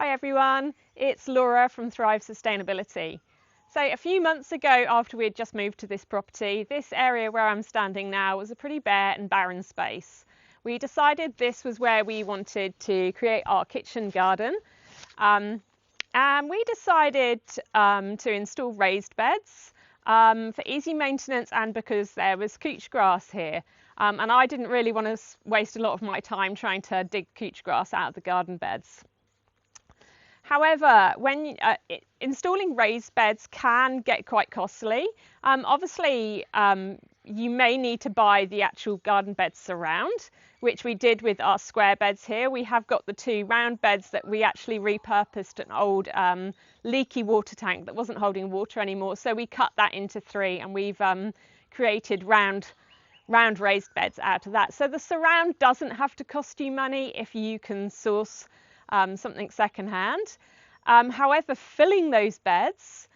Hi everyone, it's Laura from Thrive Sustainability. So a few months ago, after we had just moved to this property, this area where I'm standing now was a pretty bare and barren space. We decided this was where we wanted to create our kitchen garden, and we decided to install raised beds for easy maintenance and because there was couch grass here. And I didn't really want to waste a lot of my time trying to dig couch grass out of the garden beds. However, when installing raised beds can get quite costly. Obviously, you may need to buy the actual garden bed surround, which we did with our square beds here. We have got the two round beds that we actually repurposed an old leaky water tank that wasn't holding water anymore. So we cut that into three and we've created round raised beds out of that. So the surround doesn't have to cost you money if you can source something secondhand. However, filling those beds,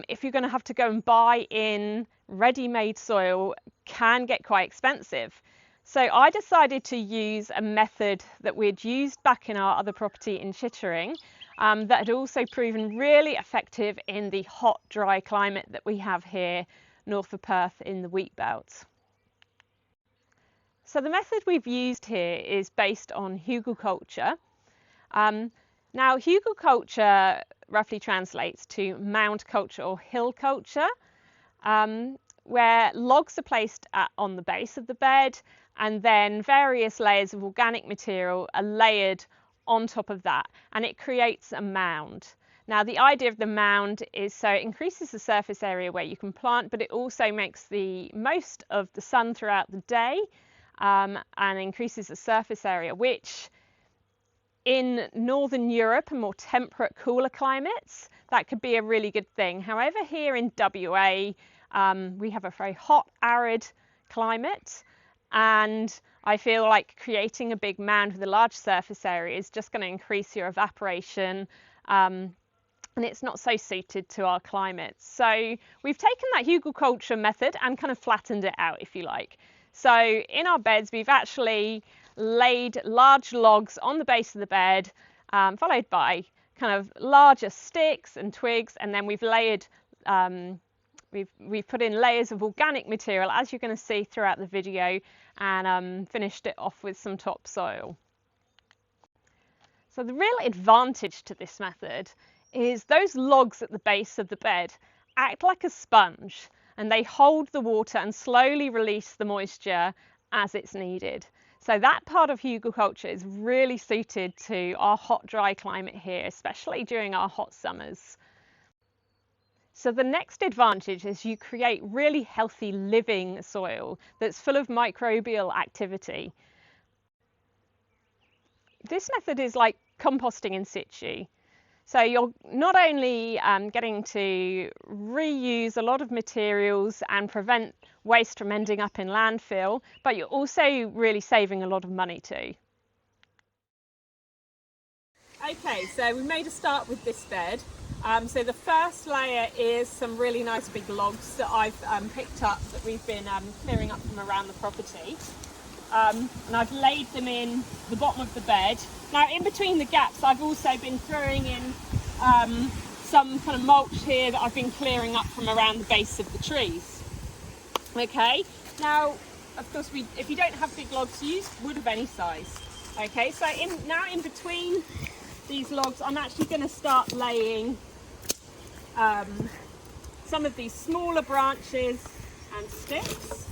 if you're going to have to go and buy in ready-made soil, can get quite expensive. So I decided to use a method that we'd used back in our other property in Chittering that had also proven really effective in the hot, dry climate that we have here north of Perth in the wheat belt. So the method we've used here is based on Hügelkultur. Now, Hügelkultur roughly translates to mound culture or hill culture, where logs are placed on the base of the bed and then various layers of organic material are layered on top of that, and it creates a mound. Now, the idea of the mound is so it increases the surface area where you can plant, but it also makes the most of the sun throughout the day and increases the surface area, which in Northern Europe and more temperate, cooler climates, that could be a really good thing. However, here in WA, we have a very hot, arid climate, and I feel like creating a big mound with a large surface area is just going to increase your evaporation, and it's not so suited to our climate. So we've taken that Hügelkultur method and kind of flattened it out, if you like. So in our beds, we've actually laid large logs on the base of the bed, followed by kind of larger sticks and twigs, and then we've layered, we've put in layers of organic material, as you're going to see throughout the video, and finished it off with some topsoil. So the real advantage to this method is those logs at the base of the bed act like a sponge, and they hold the water and slowly release the moisture as it's needed. So that part of Hügelkultur is really suited to our hot, dry climate here, especially during our hot summers. So the next advantage is you create really healthy living soil that's full of microbial activity. This method is like composting in situ. So you're not only getting to reuse a lot of materials and prevent waste from ending up in landfill, but you're also really saving a lot of money too. Okay, so we made a start with this bed. So the first layer is some really nice big logs that I've picked up that we've been clearing up from around the property. And I've laid them in the bottom of the bed. Now, in between the gaps, I've also been throwing in some kind of mulch here that I've been clearing up from around the base of the trees. Okay, now, of course, if you don't have big logs, use wood of any size. Okay, so now in between these logs, I'm actually going to start laying some of these smaller branches and sticks.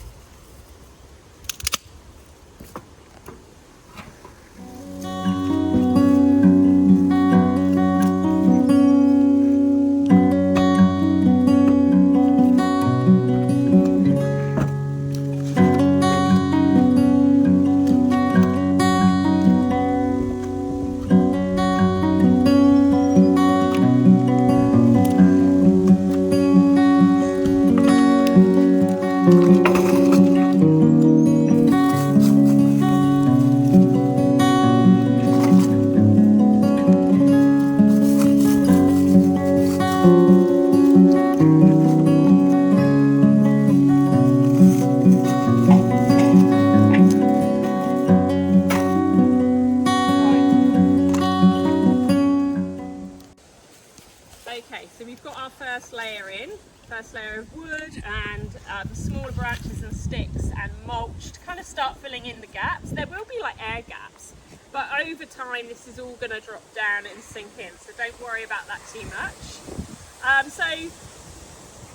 So we've got our first layer in, first layer of wood and the smaller branches and sticks and mulch to kind of start filling in the gaps. There will be like air gaps, but over time this is all going to drop down and sink in, so don't worry about that too much. So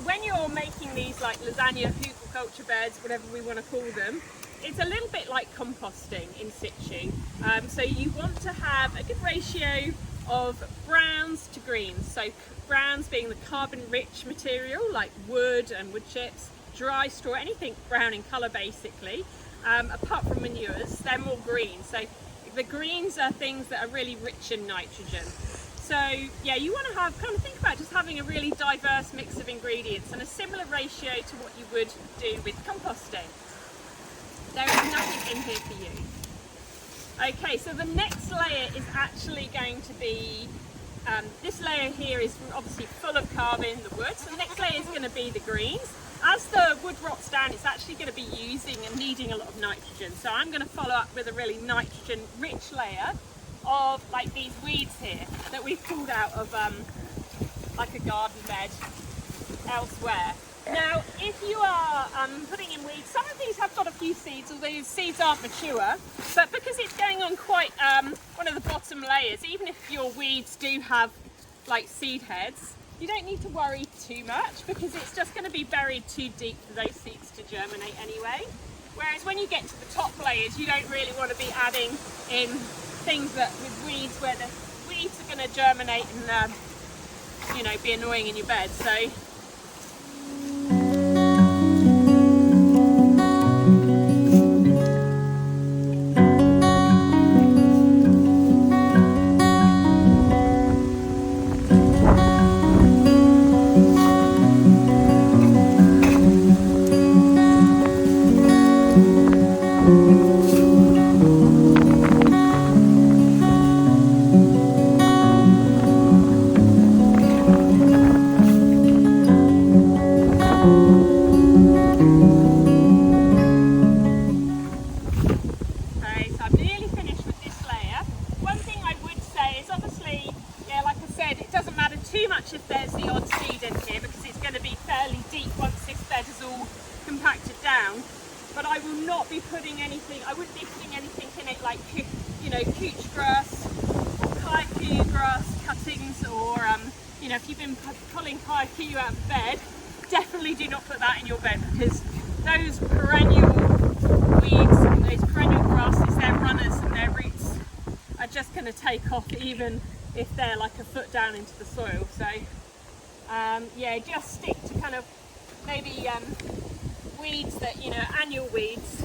when you're making these like lasagna Hügelkultur beds, whatever we want to call them, it's a little bit like composting in situ. So you want to have a good ratio of browns to greens. So browns being the carbon rich material like wood and wood chips, dry straw, anything brown in colour basically. Apart from manures, they're more green. So the greens are things that are really rich in nitrogen. So yeah, you want to have, kind of think about just having a really diverse mix of ingredients and a similar ratio to what you would do with composting. There is nothing in here for you. Okay, so the next layer is actually going to be, this layer here is obviously full of carbon, the wood, so the next layer is going to be the greens. As the wood rots down, it's actually going to be using and needing a lot of nitrogen, so I'm going to follow up with a really nitrogen rich layer of like these weeds here that we've pulled out of like a garden bed elsewhere. Now, if you are putting in weeds, some of these have got a few seeds, although the seeds aren't mature, but because it's going on quite one of the bottom layers, even if your weeds do have like seed heads, you don't need to worry too much because it's just going to be buried too deep for those seeds to germinate anyway. Whereas when you get to the top layers, you don't really want to be adding in things that with weeds where the weeds are going to germinate and you know, be annoying in your bed. So if there's the odd seed in here because it's going to be fairly deep once this bed is all compacted down, but I will not be putting anything, I wouldn't be putting anything in it like, you know, couch grass or kaiku grass cuttings, or you know, if you've been pulling kaiku out of bed, definitely do not put that in your bed because those perennial weeds and those perennial grasses, their runners and their roots are just going to take off even if they're like a foot down into the soil. So yeah, just stick to kind of maybe weeds that, you know, annual weeds.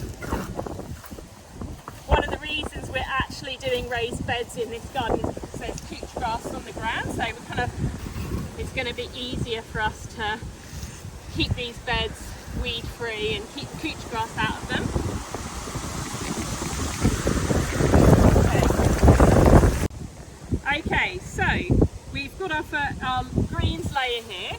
One of the reasons we're actually doing raised beds in this garden is because there's couch grass on the ground, so we're kind of, it's going to be easier for us to keep these beds weed free and keep couch grass out of them. Okay, so we've got our greens layer here.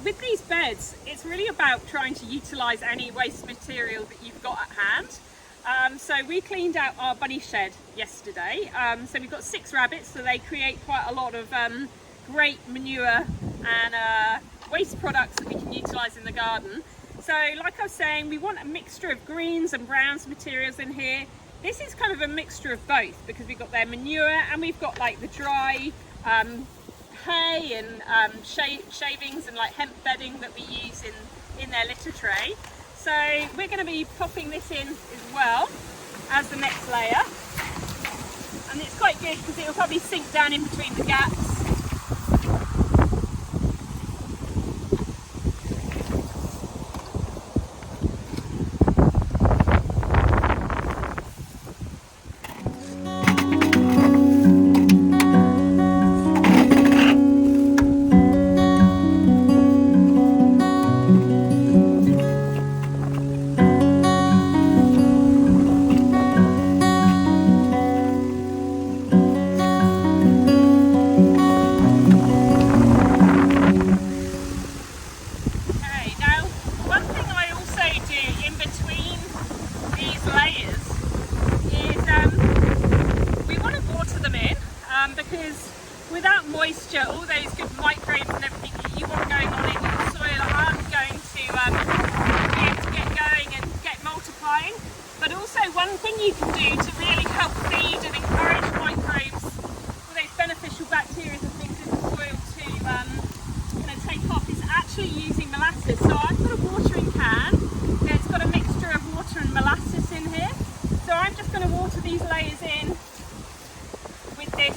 With these beds, it's really about trying to utilise any waste material that you've got at hand. So we cleaned out our bunny shed yesterday. So we've got 6 rabbits, so they create quite a lot of great manure and waste products that we can utilise in the garden. So like I was saying, we want a mixture of greens and browns materials in here. This is kind of a mixture of both because we've got their manure and we've got like the dry hay and shavings and like hemp bedding that we use in their litter tray. So we're going to be popping this in as well as the next layer, and it's quite good because it will probably sink down in between the gaps. without moisture, all those good microbes and everything that you want going on in your soil aren't going to be able to get going and get multiplying. But also one thing you can do to really help feed and encourage microbes, all those beneficial bacteria and things in the soil to kind of take off, is actually using molasses. So I've got a watering can, and it's got a mixture of water and molasses in here. So I'm just going to water these layers in with this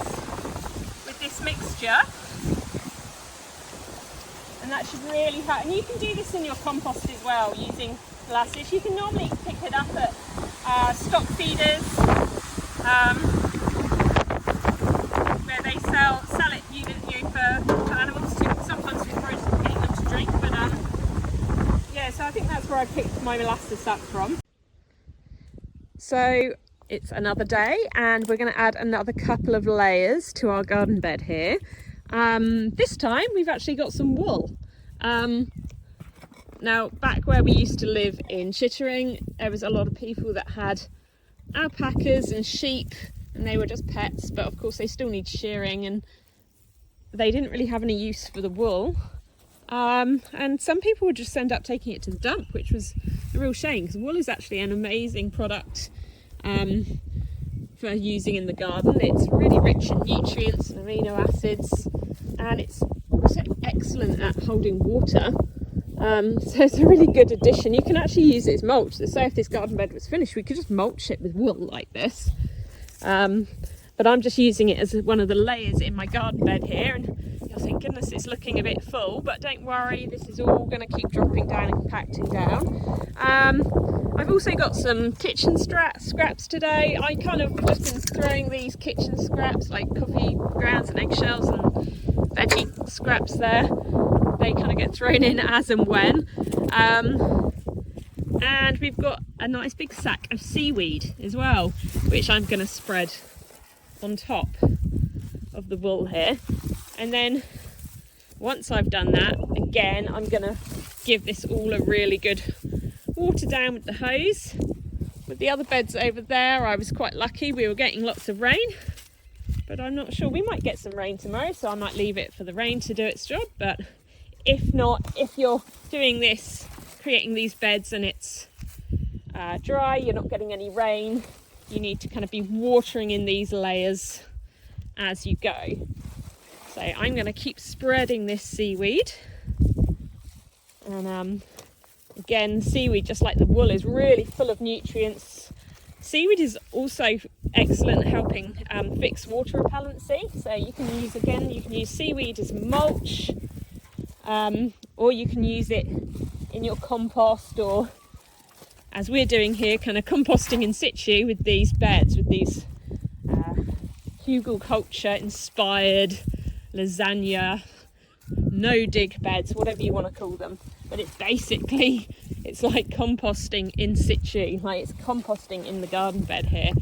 mixture, and that should really help. And you can do this in your compost as well using molasses. You can normally pick it up at stock feeders where they sell it for animals to sometimes for getting them to drink. But yeah, so I think that's where I picked my molasses up from. So it's another day, and we're going to add another couple of layers to our garden bed here. This time we've actually got some wool. Now, back where we used to live in Chittering, there was a lot of people that had alpacas and sheep, and they were just pets, but of course they still need shearing, and they didn't really have any use for the wool. And some people would just end up taking it to the dump, which was a real shame, because wool is actually an amazing product for using in the garden. It's really rich in nutrients and amino acids, and it's also excellent at holding water. So it's a really good addition. You can actually use it as mulch. So say if this garden bed was finished, we could just mulch it with wool like this. But I'm just using it as one of the layers in my garden bed here, and you'll think, goodness, it's looking a bit full, but don't worry, this is all going to keep dropping down and compacting down. I've also got some kitchen scraps today. I kind of just been throwing these kitchen scraps, like coffee grounds and eggshells and veggie scraps there. They kind of get thrown in as and when. And we've got a nice big sack of seaweed as well, which I'm going to spread on top of the wool here. And then once I've done that, again, I'm going to give this all a really good water down with the hose. With the other beds over there, I was quite lucky. We were getting lots of rain, but I'm not sure. We might get some rain tomorrow, so I might leave it for the rain to do its job. But if not, if you're doing this, creating these beds, and it's dry, you're not getting any rain, you need to kind of be watering in these layers as you go. So I'm going to keep spreading this seaweed. And again, seaweed, just like the wool, is really full of nutrients. Seaweed is also excellent at helping fix water repellency. So you can use seaweed as mulch, or you can use it in your compost, or as we're doing here, kind of composting in situ with these beds, with these Hügelkultur inspired lasagna no-dig beds, whatever you want to call them. But it's like composting in situ, like it's composting in the garden bed here.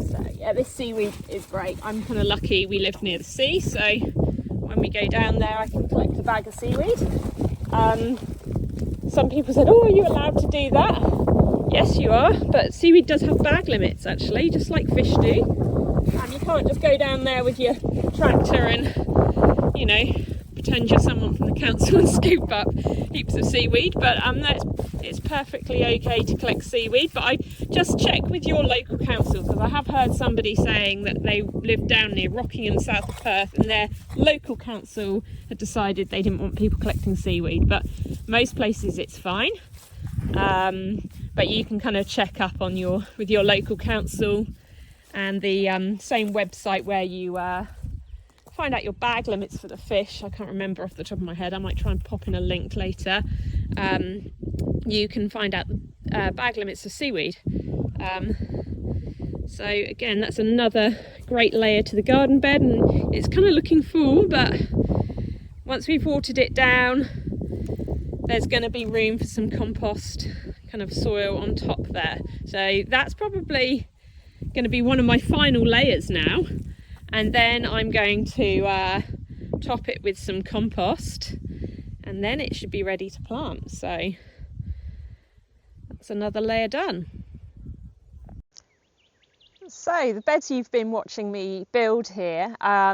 So yeah, this seaweed is great. I'm kind of lucky we live near the sea, so when we go down there I can collect a bag of seaweed. Some people said, oh, are you allowed to do that? Yes, you are, but seaweed does have bag limits actually, just like fish do. You can't just go down there with your tractor and, you know, pretend you're someone from the council and scoop up heaps of seaweed. But it's perfectly okay to collect seaweed. But I just check with your local council, because I have heard somebody saying that they live down near Rockingham, south of Perth, and their local council had decided they didn't want people collecting seaweed. But most places it's fine. But you can kind of check up with your local council and the same website where you find out your bag limits for the fish. I can't remember off the top of my head. I might try and pop in a link later. You can find out the bag limits for seaweed. So again, that's another great layer to the garden bed, and it's kind of looking full, but once we've watered it down, there's going to be room for some compost kind of soil on top there. So that's probably going to be one of my final layers now, and then I'm going to top it with some compost, and then it should be ready to plant. So that's another layer done. So the beds you've been watching me build here are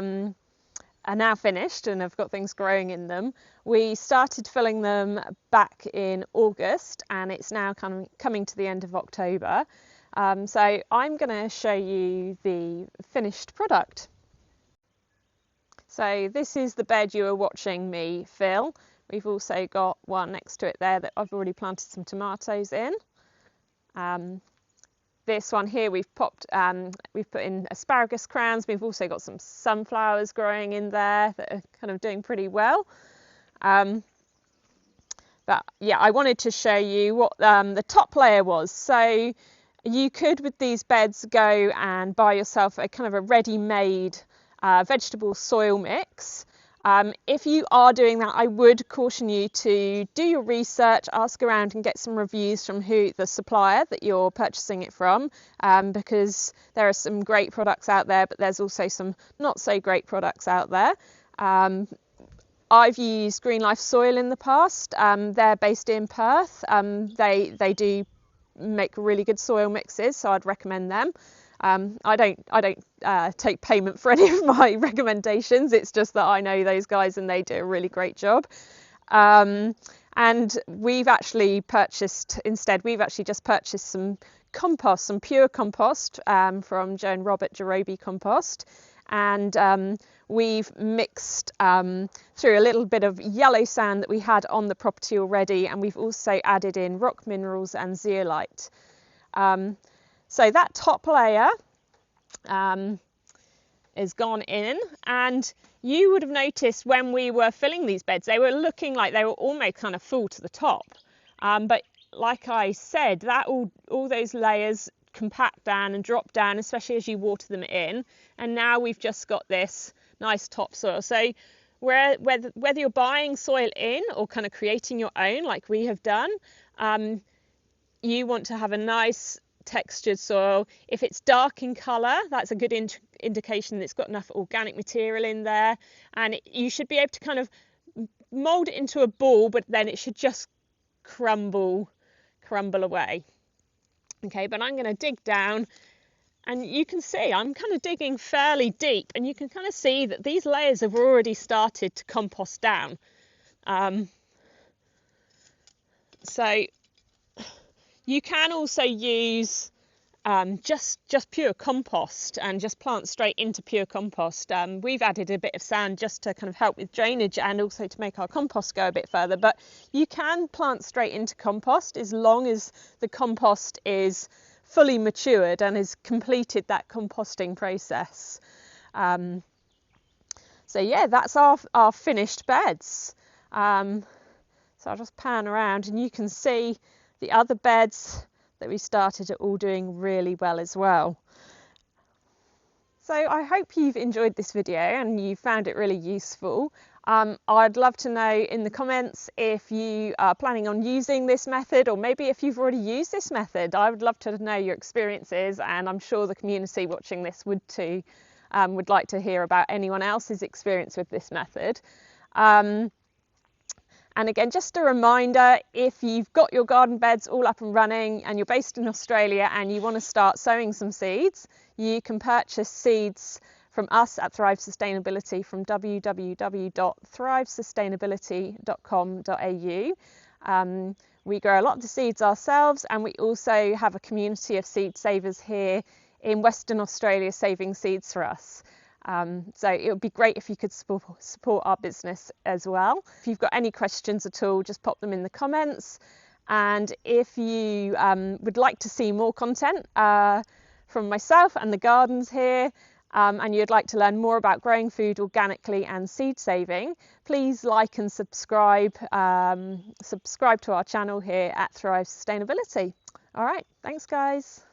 now finished and have got things growing in them. We started filling them back in August and it's now coming to the end of October. So I'm going to show you the finished product. So this is the bed you were watching me fill. We've also got one next to it there that I've already planted some tomatoes in. This one here we've put in asparagus crowns. We've also got some sunflowers growing in there that are kind of doing pretty well. But yeah, I wanted to show you what the top layer was. So you could, with these beds, go and buy yourself a kind of a ready-made vegetable soil mix. If you are doing that, I would caution you to do your research, ask around and get some reviews from the supplier that you're purchasing it from, because there are some great products out there, but there's also some not so great products out there. I've used Green Life Soil in the past. They're based in Perth. They do make really good soil mixes, so I'd recommend them. I don't take payment for any of my recommendations. It's just that I know those guys and they do a really great job. And we've actually just purchased some compost, some pure compost from Joe and Robert Jerobi Compost. And we've mixed through a little bit of yellow sand that we had on the property already, and we've also added in rock minerals and zeolite. So that top layer is gone in, and you would have noticed when we were filling these beds, they were looking like they were almost kind of full to the top. But like I said, that all those layers compact down and drop down, especially as you water them in. And now we've just got this nice topsoil. So whether you're buying soil in or kind of creating your own like we have done, you want to have a nice textured soil. If it's dark in colour, that's a good indication that it's got enough organic material in there, and you should be able to kind of mould it into a ball, but then it should just crumble away. Okay, but I'm going to dig down, and you can see I'm kind of digging fairly deep, and you can kind of see that these layers have already started to compost down. So you can also use just pure compost and just plant straight into pure compost. We've added a bit of sand just to kind of help with drainage and also to make our compost go a bit further, but you can plant straight into compost as long as the compost is fully matured and has completed that composting process. So yeah, that's our finished beds. So I'll just pan around and you can see the other beds that we started are all doing really well as well. So I hope you've enjoyed this video and you found it really useful. I'd love to know in the comments if you are planning on using this method, or maybe if you've already used this method. I would love to know your experiences, and I'm sure the community watching this would too, would like to hear about anyone else's experience with this method. And again, just a reminder, if you've got your garden beds all up and running and you're based in Australia and you want to start sowing some seeds, you can purchase seeds from us at Thrive Sustainability from www.thrivesustainability.com.au. We grow a lot of the seeds ourselves, and we also have a community of seed savers here in Western Australia saving seeds for us. So it would be great if you could support our business as well. If you've got any questions at all, just pop them in the comments. And if you would like to see more content from myself and the gardens here, and you'd like to learn more about growing food organically and seed saving, please like and subscribe to our channel here at Thrive Sustainability. All right, thanks guys.